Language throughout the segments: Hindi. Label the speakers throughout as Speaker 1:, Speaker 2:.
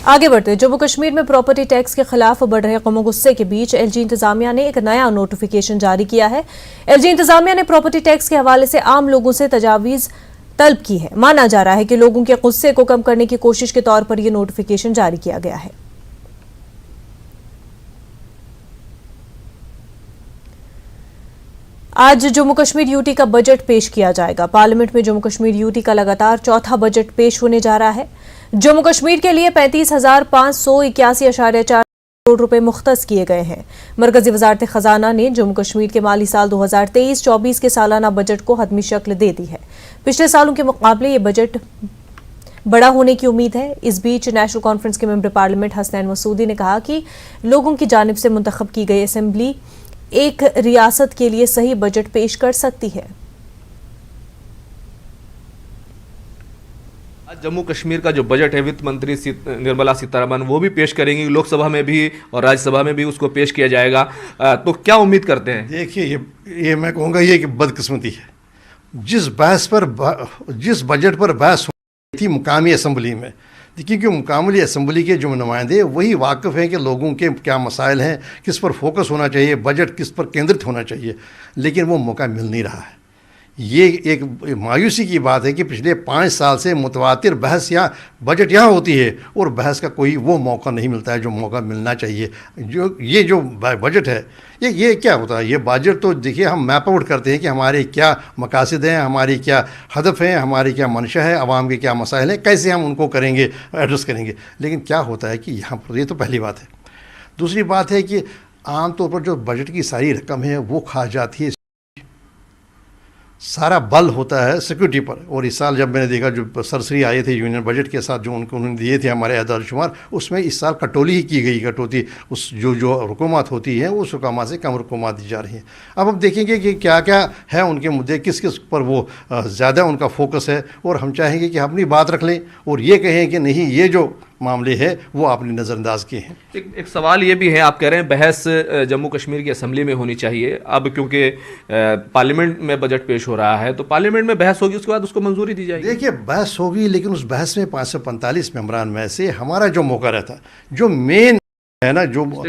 Speaker 1: आगे बढ़ते जम्मू कश्मीर में प्रॉपर्टी टैक्स के खिलाफ बढ़ रहे गम गुस्से के बीच एलजी इंतजामिया ने एक नया नोटिफिकेशन जारी किया है। एलजी इंतजामिया ने प्रॉपर्टी टैक्स के हवाले से आम लोगों से तजावीज तलब की है। माना जा रहा है कि लोगों के गुस्से को कम करने की कोशिश के तौर पर यह नोटिफिकेशन जारी किया गया है। आज जम्मू कश्मीर यूटी का बजट पेश किया जाएगा। पार्लियामेंट में जम्मू कश्मीर यूटी का लगातार चौथा बजट पेश होने जा रहा है। जम्मू कश्मीर के लिए 35,581.4 करोड़ रुपए मुख्तस किए गए हैं। मरकजी वजारत खजाना ने जम्मू कश्मीर के माली साल 2023-24 के सालाना बजट को हतमी शक्ल दे दी है। पिछले सालों के मुकाबले ये बजट बड़ा होने की उम्मीद है। इस बीच नेशनल कॉन्फ्रेंस के मेंबर पार्लियामेंट हसनैन मसूदी ने कहा कि लोगों की जानिब से मुंतखब की गई असेंबली एक रियासत के लिए सही बजट पेश कर सकती है।
Speaker 2: जम्मू कश्मीर का जो बजट है वित्त मंत्री निर्मला सीतारमण वो भी पेश करेंगी, लोकसभा में भी और राज्यसभा में भी उसको पेश किया जाएगा। तो क्या उम्मीद करते हैं?
Speaker 3: देखिए, ये मैं कहूँगा ये कि बदकिस्मती है। जिस बजट पर बहस हुई थी मुकामी असम्बली में, क्योंकि मुकामी असम्बली के जो नुमाइंदे वही वाकिफ़ हैं कि लोगों के क्या मसाइल हैं, किस पर फोकस होना चाहिए, बजट किस पर केंद्रित होना चाहिए, लेकिन वो मौका मिल नहीं रहा है। ये एक मायूसी की बात है कि पिछले 5 साल से मुतवातिर बहस या बजट यहाँ होती है और बहस का कोई वो मौका नहीं मिलता है जो मौका मिलना चाहिए। जो बजट है ये क्या होता है? ये बजट तो देखिए हम मैप आउट करते हैं कि हमारे क्या मकासद हैं, हमारी क्या हदफ हैं, हमारी क्या मंशा है, आवाम के क्या मसाइल हैं, कैसे हम उनको करेंगे, एड्रेस करेंगे। लेकिन क्या होता है कि यहाँ पर ये तो पहली बात है। दूसरी बात है कि आमतौर पर जो बजट की सारी रकम है वो खा जाती है, सारा बल होता है सिक्योरिटी पर। और इस साल जब मैंने देखा जो सरसरी आए थे यूनियन बजट के साथ जो उन्होंने दिए थे हमारे अहदार शुमार, उसमें इस साल कटौती ही की गई। कटौती उस जो हुकूमत होती है उस हुकूमत से कम हुकूमत दी जा रही है। अब हम देखेंगे कि क्या क्या है उनके मुद्दे, किस किस पर वो ज़्यादा उनका फोकस है, और हम चाहेंगे कि अपनी बात रख लें और ये कहें कि नहीं ये जो मामले हैं वो आपने नज़रअंदाज किए हैं।
Speaker 2: एक सवाल ये भी है, आप कह रहे हैं बहस जम्मू कश्मीर की असम्बली में होनी चाहिए। अब क्योंकि पार्लियामेंट में बजट पेश हो रहा है तो पार्लियामेंट में बहस होगी, उसके बाद उसको मंजूरी दी जाएगी।
Speaker 3: देखिए, बहस होगी लेकिन उस बहस में 545 मेंबरान में से हमारा जो मौका रहता, जो मेन है ना, जो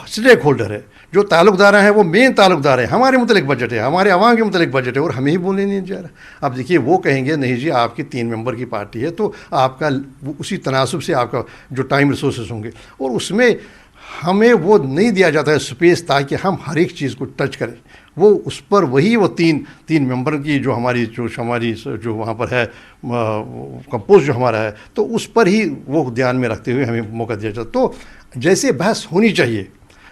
Speaker 3: स्टेक होल्डर है, जो ताल्लुकदार हैं, वो मेन ताल्लुकदार है, हमारे मुतलिक बजट है, हमारे अवाम के मुतलिक बजट है, और हमें ही बोलने नहीं जा रहा। अब देखिए, वो कहेंगे नहीं जी आपकी 3 मेंबर की पार्टी है तो आपका उसी तनासब से आपका जो टाइम रिसोर्सेज होंगे, और उसमें हमें वो नहीं दिया जाता है स्पेस ताकि हम हर एक चीज़ को टच करें। वो उस पर वही वो तीन मेंबर की जो हमारी जो वहाँ पर है कंपोज जो हमारा है, तो उस पर ही वो ध्यान में रखते हुए हमें मौका दिया जाता। तो जैसे बहस होनी चाहिए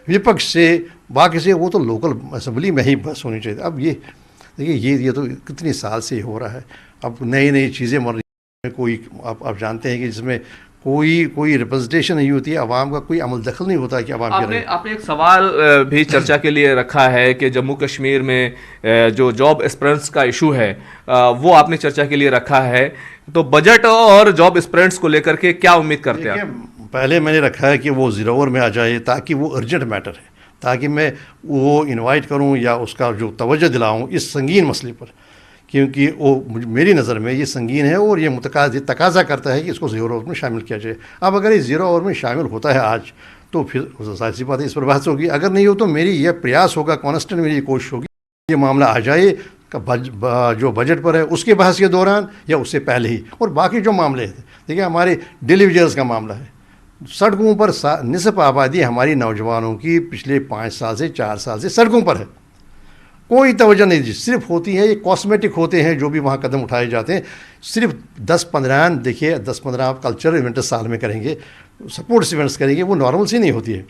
Speaker 3: विपक्ष से, बाकी से, वो तो लोकल असम्बली में ही बहस होनी चाहिए। अब ये देखिए, ये तो कितने साल से हो रहा है। अब नई चीज़ें मर रही हैं। कोई आप जानते हैं कि जिसमें कोई रिप्रेजेंटेशन नहीं होती है, आवाम का कोई अमल दखल नहीं होता है कि आवाम
Speaker 2: आपने एक सवाल भी चर्चा के लिए रखा है कि जम्मू कश्मीर में जो जॉब एस्पिरेंट्स का इशू है वो आपने चर्चा के लिए रखा है। तो बजट और जॉब एस्पिरेंट्स को लेकर के क्या उम्मीद करते हैं आप?
Speaker 3: पहले मैंने रखा है कि वो 0 ओवर में आ जाए ताकि वो अर्जेंट मैटर है, ताकि मैं वो इनवाइट करूं या उसका जो तवज्जो दिलाऊं इस संगीन मसले पर, क्योंकि वो मेरी नज़र में ये संगीन है और ये तकाजा करता है कि इसको 0 ओवर में शामिल किया जाए। अब अगर ये 0 ओवर में शामिल होता है आज, तो फिर जाहिर सी बात है इस पर बहस होगी। अगर नहीं हो तो मेरी यह प्रयास होगा, कॉन्स्टेंट मेरी कोशिश होगी ये मामला आ जाए जो बजट पर है उसके बहस के दौरान या उससे पहले ही। और बाकी जो मामले हैं, देखिए हमारे डेली वेजर्स का मामला है, सड़कों पर निसफ आबादी हमारी नौजवानों की पिछले 5 साल से 4 साल से सड़कों पर है, कोई तवज्जो नहीं दी। सिर्फ होती है ये कॉस्मेटिक होते हैं जो भी वहाँ कदम उठाए जाते हैं, सिर्फ 10-15 देखिए 10-15 आप कल्चरल इवेंट साल में करेंगे, स्पोर्ट्स इवेंट्स करेंगे, वो नॉर्मल सी नहीं होती है।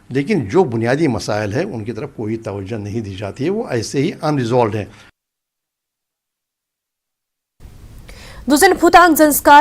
Speaker 3: लेकिन जो बुनियादी मसाइल हैं उनकी तरफ कोई तवज्जो नहीं दी जाती है, वो ऐसे ही अनरिजॉल्व हैं।
Speaker 1: दूसरे फुतांग संस्कार